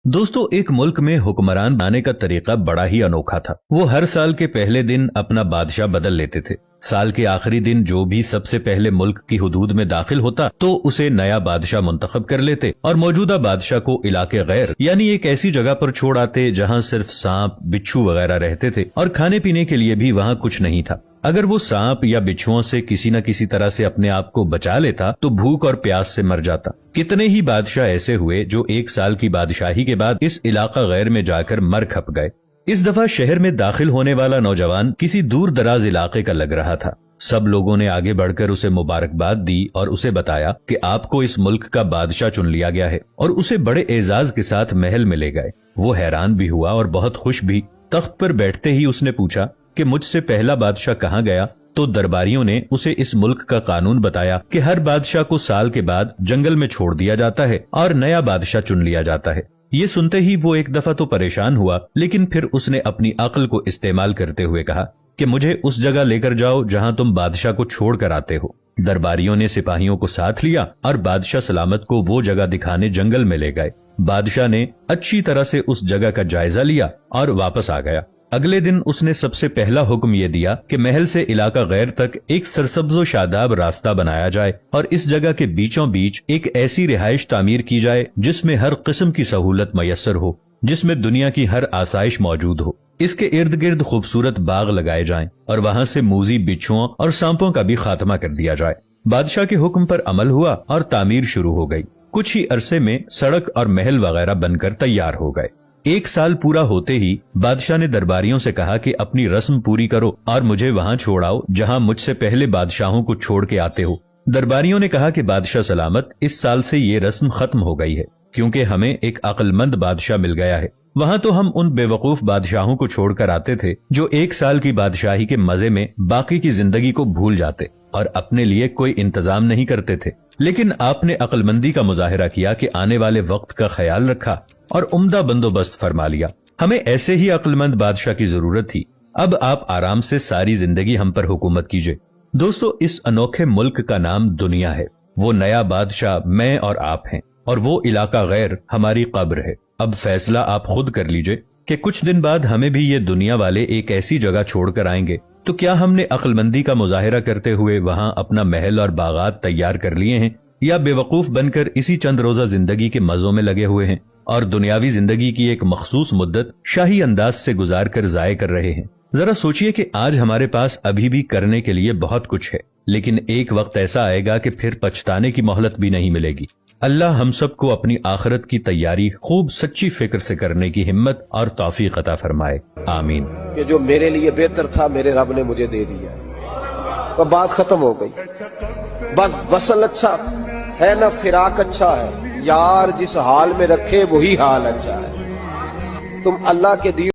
दोस्तों, एक मुल्क में हुक्मरान बनाने का तरीका बड़ा ही अनोखा था। वो हर साल के पहले दिन अपना बादशाह बदल लेते थे। साल के आखिरी दिन जो भी सबसे पहले मुल्क की हुदूद में दाखिल होता तो उसे नया बादशाह मुंतखब कर लेते और मौजूदा बादशाह को इलाके गैर यानी एक ऐसी जगह पर छोड़ आते जहाँ सिर्फ सांप बिच्छू वगैरह रहते थे और खाने पीने के लिए भी वहाँ कुछ नहीं था। अगर वो सांप या बिच्छुओं से किसी न किसी तरह से अपने आप को बचा लेता तो भूख और प्यास से मर जाता। कितने ही बादशाह ऐसे हुए जो एक साल की बादशाही के बाद इस इलाका गैर में जाकर मर खप गए। इस दफा शहर में दाखिल होने वाला नौजवान किसी दूर दराज इलाके का लग रहा था। सब लोगों ने आगे बढ़कर उसे मुबारकबाद दी और उसे बताया कि आपको इस मुल्क का बादशाह चुन लिया गया है और उसे बड़े एजाज के साथ महल में ले गए। वो हैरान भी हुआ और बहुत खुश भी। तख्त पर बैठते ही उसने पूछा कि मुझसे पहला बादशाह कहाँ गया? तो दरबारियों ने उसे इस मुल्क का कानून बताया कि हर बादशाह को साल के बाद जंगल में छोड़ दिया जाता है और नया बादशाह चुन लिया जाता है। ये सुनते ही वो एक दफा तो परेशान हुआ, लेकिन फिर उसने अपनी अक्ल को इस्तेमाल करते हुए कहा कि मुझे उस जगह लेकर जाओ जहाँ तुम बादशाह को छोड़ कर आते हो। दरबारियों ने सिपाहियों को साथ लिया और बादशाह सलामत को वो जगह दिखाने जंगल में ले गए। बादशाह ने अच्छी तरह से उस जगह का जायजा लिया और वापस आ गया। अगले दिन उसने सबसे पहला हुक्म ये दिया कि महल से इलाका गैर तक एक सरसब्ज़ो शादाब रास्ता बनाया जाए और इस जगह के बीचों बीच एक ऐसी रिहाइश तामीर की जाए जिसमें हर किस्म की सहूलत मयसर हो, जिसमें दुनिया की हर आसाइश मौजूद हो। इसके इर्द गिर्द खूबसूरत बाग लगाए जाएं और वहाँ से मूजी बिच्छुओं और सांपों का भी खात्मा कर दिया जाए। बादशाह के हुक्म पर अमल हुआ और तामीर शुरू हो गई। कुछ ही अरसे में सड़क और महल वगैरह बनकर तैयार हो गए। एक साल पूरा होते ही बादशाह ने दरबारियों से कहा कि अपनी रस्म पूरी करो और मुझे वहाँ छोड़ आओ जहाँ मुझसे पहले बादशाहों को छोड़ के आते हो। दरबारियों ने कहा कि बादशाह सलामत, इस साल से ये रस्म खत्म हो गई है क्योंकि हमें एक अक्लमंद बादशाह मिल गया है। वहाँ तो हम उन बेवकूफ बादशाहों को छोड़कर आते थे जो एक साल की बादशाही के मजे में बाकी की जिंदगी को भूल जाते और अपने लिए कोई इंतजाम नहीं करते थे। लेकिन आपने अक्लमंदी का मुजाहिरा किया कि आने वाले वक्त का ख्याल रखा और उम्दा बंदोबस्त फरमा लिया। हमें ऐसे ही अक्लमंद बादशाह की जरूरत थी। अब आप आराम से सारी जिंदगी हम पर हुकूमत कीजिए। दोस्तों, इस अनोखे मुल्क का नाम दुनिया है। वो नया बादशाह मैं और आप हैं और वो इलाका गैर हमारी कब्र है। अब फैसला आप खुद कर लीजिए कि कुछ दिन बाद हमें भी ये दुनिया वाले एक ऐसी जगह छोड़कर आएंगे तो क्या हमने अक्लमंदी का मुजाहिरा करते हुए वहाँ अपना महल और बागात तैयार कर लिए हैं या बेवकूफ बनकर इसी चंद रोजा जिंदगी के मजों में लगे हुए हैं और दुनियावी जिंदगी की एक मखसूस मुद्दत शाही अंदाज से गुजार कर जाये कर रहे हैं। जरा सोचिए कि आज हमारे पास अभी भी करने के लिए बहुत कुछ है, लेकिन एक वक्त ऐसा आएगा कि फिर पछताने की मोहलत भी नहीं मिलेगी। अल्लाह हम सबको अपनी आखिरत की तैयारी खूब सच्ची फिक्र से करने की हिम्मत और तौफीक अता फरमाए। आमीन। कि जो मेरे लिए बेहतर था मेरे रब ने मुझे दे दिया, तो बात खत्म हो गई। बस वसल अच्छा है ना फिराक अच्छा है, यार जिस हाल में रखे वही हाल अच्छा है। तुम अल्लाह के दिए